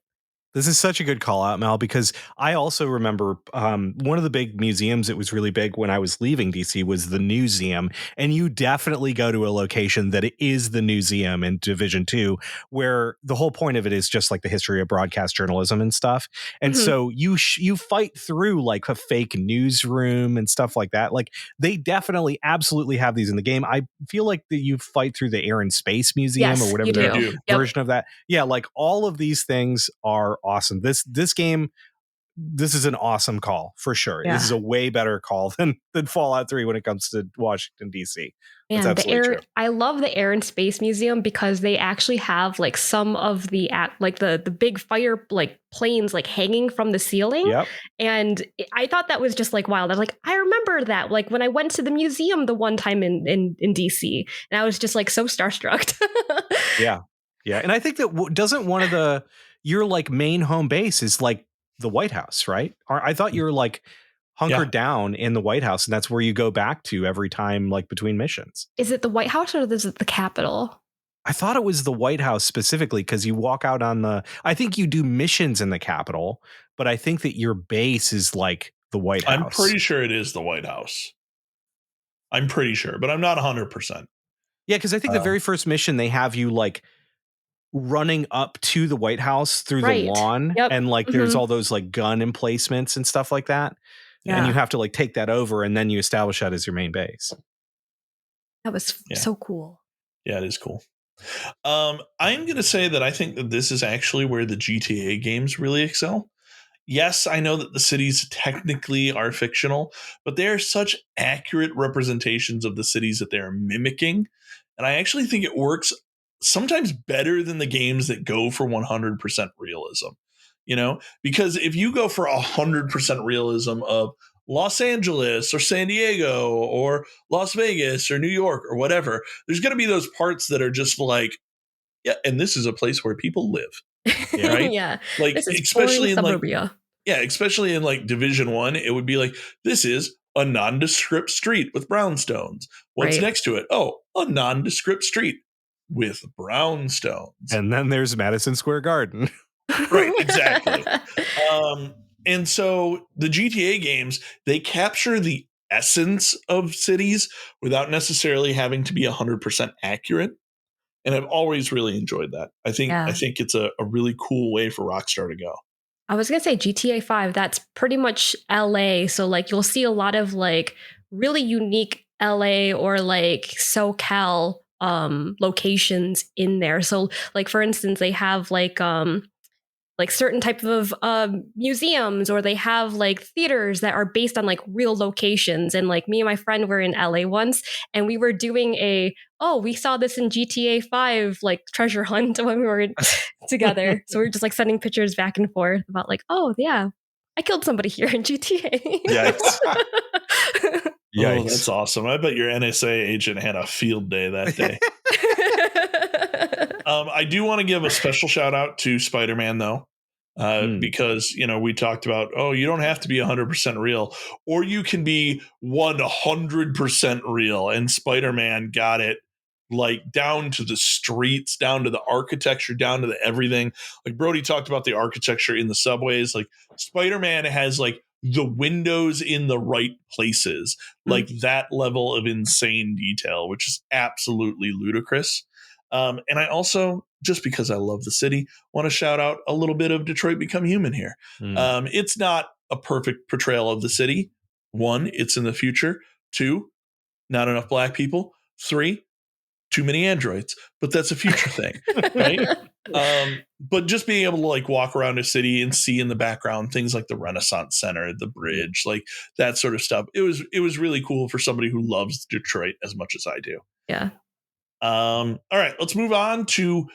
This is such a good call out, Mel, because I also remember one of the big museums that was really big when I was leaving DC was the Newseum. And you definitely go to a location that it is the Newseum in Division 2, where the whole point of it is just like the history of broadcast journalism and stuff. And so you fight through like a fake newsroom and stuff like that. Like they definitely absolutely have these in the game. I feel like that you fight through the Air and Space Museum or whatever the version of that. Yeah, like all of these things are awesome. This game, this is an awesome call for sure. Yeah. This is a way better call than Fallout 3 when it comes to Washington DC. And true. I love the Air and Space Museum because they actually have like some of the like the big fire like planes like hanging from the ceiling. Yep. And I thought that was just like wild. I was like, I remember that like when I went to the museum the one time in DC, and I was just like so starstruck. Yeah. And I think that doesn't one of your like main home base is like the White House, right? Or I thought you were like hunkered down in the White House, and that's where you go back to every time, like between missions. Is it the White House or is it the Capitol? I thought it was the White House specifically because you walk out on I think you do missions in the Capitol, but I think that your base is like the White House. I'm pretty sure it is the White House. I'm pretty sure, but I'm not 100%. Yeah, because I think the very first mission they have you like running up to the White House through the lawn and like there's all those like gun emplacements and stuff like that. Yeah. And you have to like take that over and then you establish that as your main base. That was so cool. Yeah, it is cool. I'm going to say that I think that this is actually where the GTA games really excel. Yes, I know that the cities technically are fictional, but they are such accurate representations of the cities that they are mimicking. And I actually think it works sometimes better than the games that go for 100% realism, you know, because if you go for 100% realism of Los Angeles or San Diego or Las Vegas or New York or whatever, there's going to be those parts that are just like, yeah, and this is a place where people live. Right? Yeah. Like, especially in suburbia. Like, yeah, especially in like Division 1, it would be like, this is a nondescript street with brownstones. What's next to it? Oh, a nondescript street with brownstones. And then there's Madison Square Garden. Right, exactly. And so the GTA games, they capture the essence of cities without necessarily having to be 100% accurate. And I've always really enjoyed that. I think it's a really cool way for Rockstar to go. I was going to say GTA 5, that's pretty much LA. So like you'll see a lot of like really unique LA or like SoCal locations in there. So like for instance, they have like certain type of museums, or they have like theaters that are based on like real locations. And like me and my friend were in LA once, and we were doing we saw this in GTA 5 like treasure hunt when we were together. So we were just like sending pictures back and forth about like, oh yeah, I killed somebody here in GTA. Yikes. Oh, that's awesome. I bet your NSA agent had a field day that day. I do want to give a special shout out to Spider-Man, though, because, you know, we talked about, you don't have to be 100% real, or you can be 100% real. And Spider-Man got it like down to the streets, down to the architecture, down to the everything. Like Brody talked about the architecture in the subways. Like Spider-Man has like the windows in the right places, like that level of insane detail, which is absolutely ludicrous. And I also, just because I love the city, want to shout out a little bit of Detroit Become Human here. It's not a perfect portrayal of the city. 1, it's in the future. 2, not enough black people. 3, too many androids, but that's a future thing, right? But just being able to like walk around a city and see in the background things like the Renaissance Center, the bridge, like that sort of stuff. It was really cool for somebody who loves Detroit as much as I do. Yeah. All right, let's move on to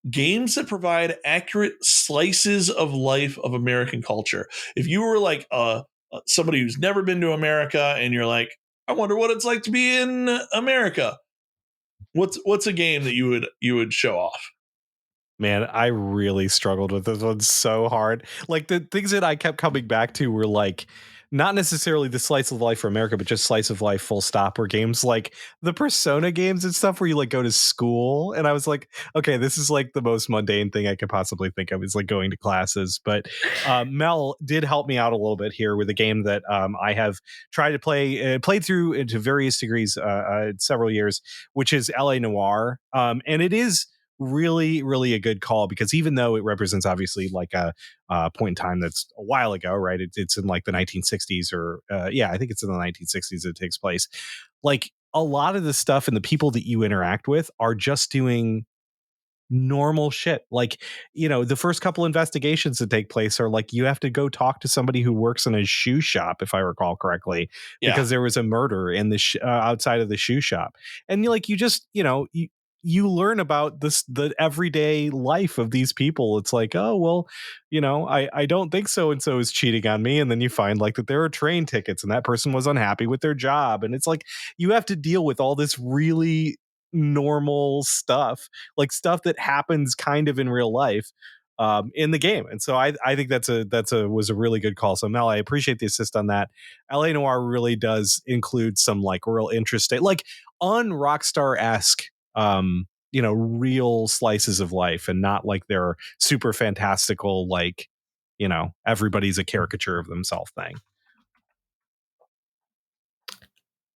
games that provide accurate slices of life of American culture. If you were like somebody who's never been to America and you're like, I wonder what it's like to be in America, What's a game that you would show off? Man, I really struggled with this one so hard. Like the things that I kept coming back to were like not necessarily the slice of life for America, but just slice of life full stop were games like the Persona games and stuff where you like go to school. And I was like, okay, this is like the most mundane thing I could possibly think of is like going to classes. But Mel did help me out a little bit here with a game that I have tried to played through into various degrees several years, which is LA Noir. And it is really a good call because even though it represents obviously like a point in time that's a while ago, right? It's in like the 1960s or yeah, I think it's in the 1960s that it takes place. Like a lot of the stuff and the people that you interact with are just doing normal shit. Like, you know, the first couple investigations that take place are like you have to go talk to somebody who works in a shoe shop, if I recall correctly, because there was a murder in the outside of the shoe shop, and you just you learn about the everyday life of these people. It's like, oh well, I don't think so and so is cheating on me, and then you find like that there are train tickets and that person was unhappy with their job, and it's like you have to deal with all this really normal stuff, like stuff that happens kind of in real life in the game. And so I think was a really good call. So Mel, I appreciate the assist on that. LA Noir really does include some like real interesting, like on Rockstar-esque real slices of life, and not like they're super fantastical, like, everybody's a caricature of themselves thing.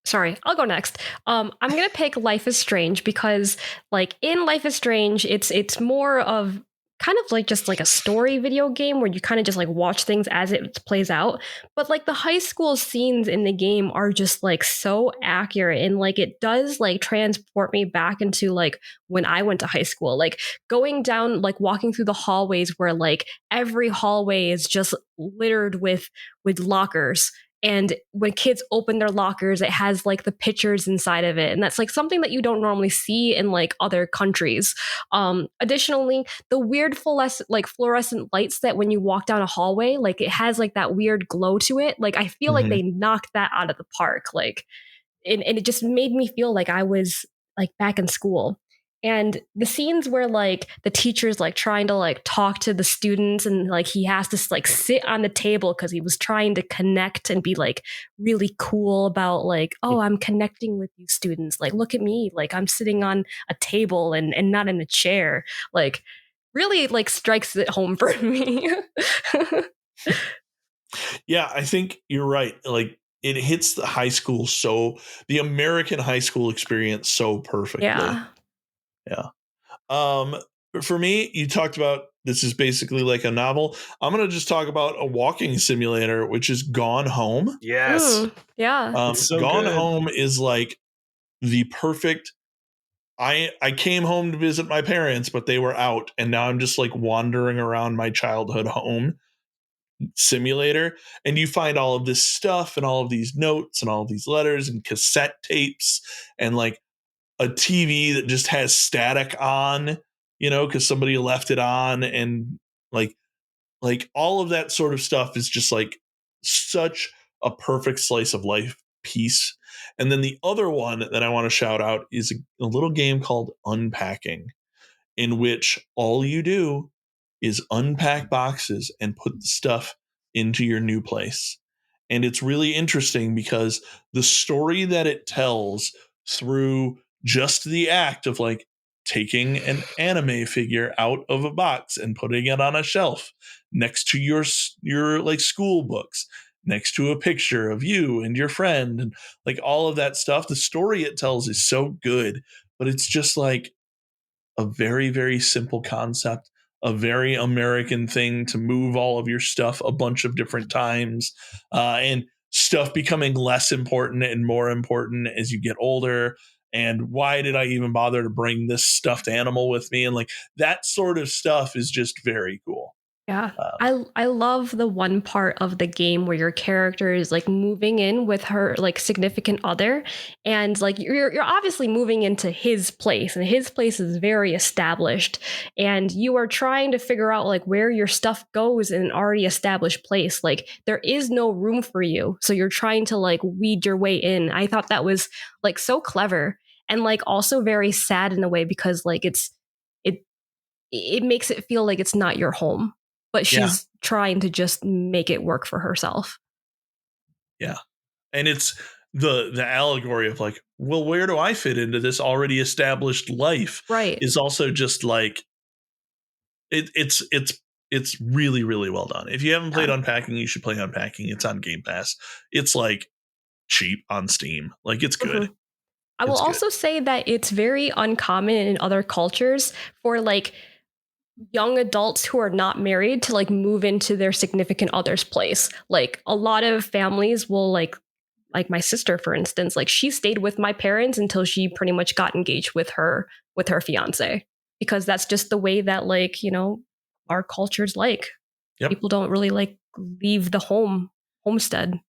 Sorry, I'll go next. I'm gonna pick Life is Strange because, like, in Life is Strange, it's more of kind of like just like a story video game where you kind of just like watch things as it plays out. But like the high school scenes in the game are just like so accurate, and like it does like transport me back into like when I went to high school, like going down, like walking through the hallways where like every hallway is just littered with lockers. And when kids open their lockers, it has like the pictures inside of it. And that's like something that you don't normally see in like other countries. Additionally, the weird fluorescent lights that when you walk down a hallway, like it has like that weird glow to it. Like I feel like they knocked that out of the park. Like, and it just made me feel like I was like back in school. And the scenes where like the teacher's like trying to like talk to the students, and like he has to like sit on the table because he was trying to connect and be like really cool about like, oh, I'm connecting with you students, like look at me, like I'm sitting on a table and not in a chair, like really like strikes it home for me. Yeah, I think you're right. Like it hits the American high school experience so perfectly. Yeah. For me, you talked about this is basically like a novel. I'm going to just talk about a walking simulator, which is Gone Home. Yes. Yeah. So Gone good. Home is like the perfect. I came home to visit my parents, but they were out, and now I'm just like wandering around my childhood home simulator, and you find all of this stuff and all of these notes and all of these letters and cassette tapes and like a TV that just has static on, because somebody left it on, and like all of that sort of stuff is just like such a perfect slice of life piece. And then the other one that I want to shout out is a little game called Unpacking, in which all you do is unpack boxes and put the stuff into your new place. And it's really interesting because the story that it tells through just the act of like taking an anime figure out of a box and putting it on a shelf next to your like school books, next to a picture of you and your friend, and like all of that stuff, the story it tells is so good, but it's just like a very, very simple concept, a very American thing to move all of your stuff a bunch of different times, and stuff becoming less important and more important as you get older. And why did I even bother to bring this stuffed animal with me? And like that sort of stuff is just very cool. Yeah. I love the one part of the game where your character is like moving in with her like significant other, and like you're obviously moving into his place, and his place is very established, and you are trying to figure out like where your stuff goes in an already established place. Like there is no room for you, so you're trying to like weed your way in. I thought that was like so clever. and like also very sad in a way because like it makes it feel like it's not your home, but she's trying to just make it work for herself. Yeah. And it's the allegory of like, well, where do I fit into this already established life? Right. Is also just like it's really, really well done. If you haven't played Unpacking, you should play Unpacking. It's on Game Pass. It's like cheap on Steam. Like it's good. Mm-hmm. I will also say that it's very uncommon in other cultures for like young adults who are not married to like move into their significant other's place. Like a lot of families will like my sister, for instance, like she stayed with my parents until she pretty much got engaged with her fiance, because that's just the way that like, you know, our culture's like. Yep. People don't really like leave the homestead.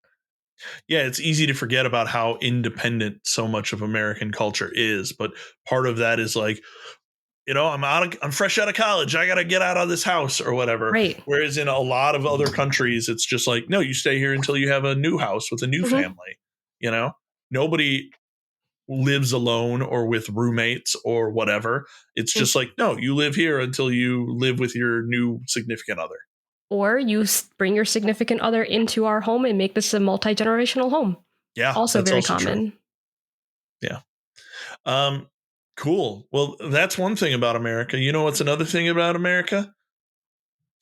Yeah, it's easy to forget about how independent so much of American culture is, but part of that is like, you know, I'm fresh out of college. I got to get out of this house or whatever. Right. Whereas in a lot of other countries, it's just like, no, you stay here until you have a new house with a new family. You know, nobody lives alone or with roommates or whatever. It's just like, no, you live here until you live with your new significant other. Or you bring your significant other into our home and make this a multi-generational home. Yeah. Also very common. True. Yeah. Cool. Well, that's one thing about America. You know what's another thing about America?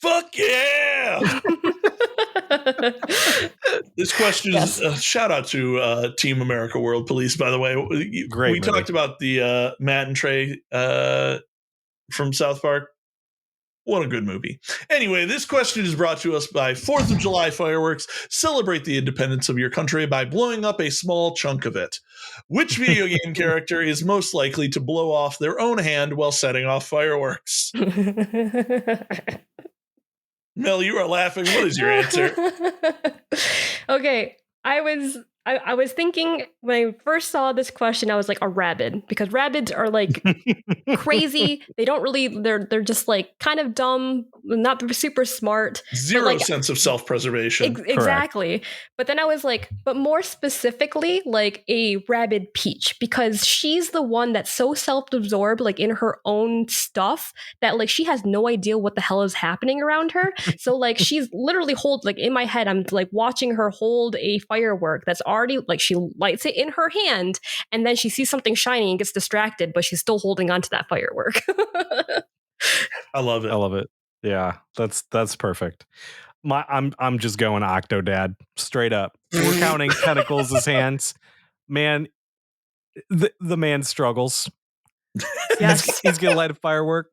Fuck yeah! This question is a shout out to Team America World Police, by the way. Great we talked about the Matt and Trey from South Park. What a good movie. Anyway, this question is brought to us by 4th of July fireworks. Celebrate the independence of your country by blowing up a small chunk of it. Which video game character is most likely to blow off their own hand while setting off fireworks? Mel, you are laughing. What is your answer? Okay, I was thinking when I first saw this question, I was like a rabbit, because rabbits are like crazy. They don't really, they're just like kind of dumb, not super smart. Zero like, sense of self-preservation. Exactly. But then I was like, but more specifically, like a rabid Peach, because she's the one that's so self-absorbed, like in her own stuff, that like she has no idea what the hell is happening around her. So like she's literally like in my head, I'm like watching her hold a firework that's already like she lights it in her hand, and then she sees something shiny and gets distracted, but she's still holding on to that firework. I love it. I love it. Yeah, that's perfect. I'm just going Octodad straight up. We're counting tentacles as hands. Man, the man struggles. Yes, he's gonna light a firework.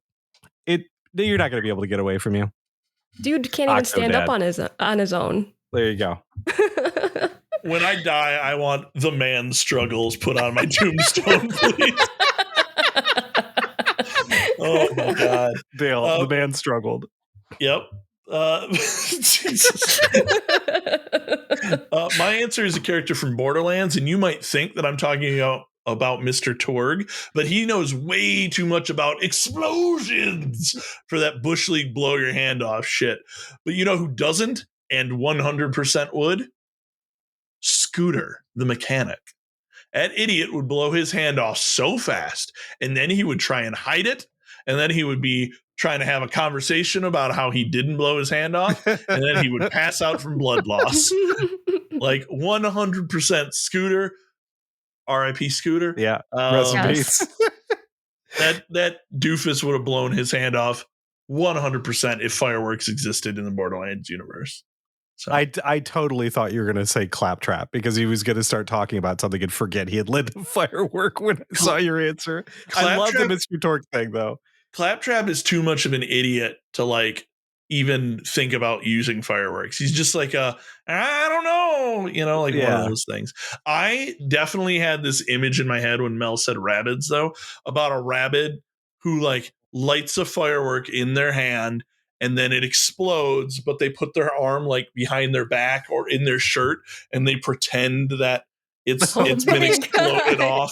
You're not gonna be able to get away from you. Dude can't even stand up on his own. There you go. When I die, I want the man struggles put on my tombstone, please. Oh my God. Dale, the man struggled. Yep. Jesus. My answer is a character from Borderlands, and you might think that I'm talking about Mr. Torg, but he knows way too much about explosions for that Bush League blow your hand off shit. But you know who doesn't and 100% would? Scooter, the mechanic. That idiot would blow his hand off so fast, and then he would try and hide it, and then he would be trying to have a conversation about how he didn't blow his hand off, and then he would pass out from blood loss. Like 100% Scooter, R.I.P. Scooter. Yeah, rest in peace. That doofus would have blown his hand off 100% if fireworks existed in the Borderlands universe. So. I totally thought you were going to say Claptrap, because he was going to start talking about something and forget he had lit the firework when I saw your answer. I love the Mr. Torque thing, though. Claptrap is too much of an idiot to like even think about using fireworks. He's just like I don't know, like one of those things. I definitely had this image in my head when Mel said rabbits, though, about a rabbit who like lights a firework in their hand, and then it explodes, but they put their arm like behind their back or in their shirt, and they pretend that it's been exploded off,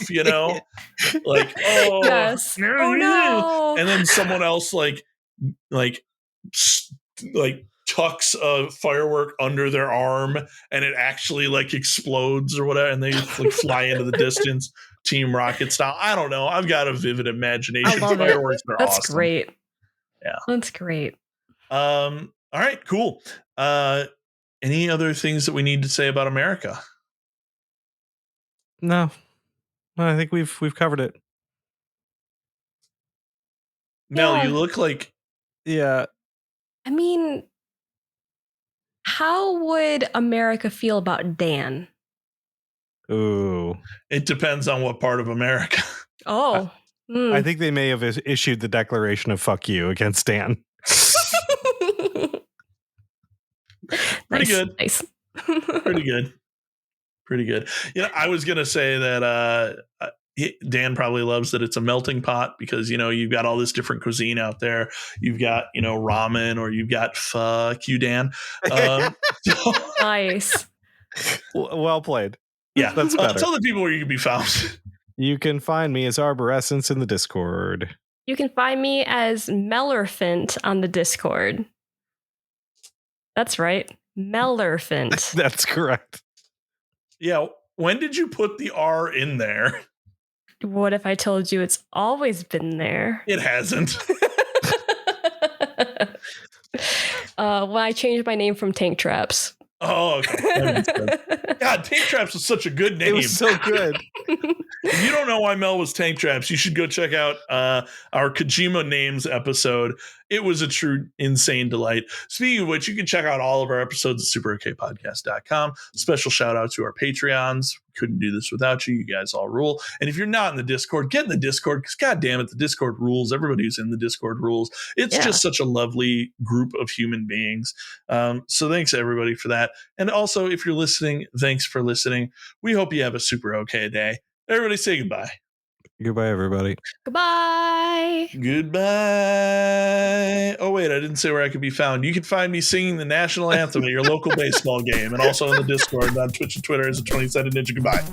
like, oh, yes. Oh no. And then someone else like tucks a firework under their arm, and it actually like explodes or whatever, and they like fly into the distance. Team Rocket style. I don't know. I've got a vivid imagination. I love it. Fireworks are That's awesome. great. Yeah. That's great. All right, cool. Any other things that we need to say about America? No, I think we've covered it. Mel, Yeah. you look like Yeah. I mean, how would America feel about Dan? Ooh. it depends on what part of America. Oh. I think they may have issued the declaration of "fuck you" against Dan. Pretty good. Nice. Pretty good. Pretty good. I was gonna say that Dan probably loves that it's a melting pot because you've got all this different cuisine out there. You've got ramen, or you've got fuck you, Dan. Nice. Well played. Yeah, That's better. Tell the people where you can be found. You can find me as Arborescence in the Discord. You can find me as Mellerfint on the Discord. That's right. Mellerfint. That's correct. Yeah. When did you put the R in there? What if I told you it's always been there? It hasn't. When I changed my name from Tank Traps. Oh, okay. That makes sense. God, Tank Traps was such a good name. It was so good. If you don't know why Mel was Tank Traps, you should go check out our Kojima Names episode. It was a true insane delight. Speaking of which, you can check out all of our episodes at superokpodcast.com. Special shout out to our Patreons. Couldn't do this without you. You guys all rule. And if you're not in the Discord, get in the Discord, because God damn it, the Discord rules. Everybody who's in the Discord rules. It's just such a lovely group of human beings. So thanks everybody for that. And also, if you're listening, thanks for listening. We hope you have a super okay day. Everybody say goodbye. Goodbye, everybody. Goodbye. Goodbye. Oh, wait, I didn't say where I could be found. You can find me singing the national anthem at your local baseball game, and also in the Discord on Twitch and Twitter as a 20-sided ninja. Goodbye.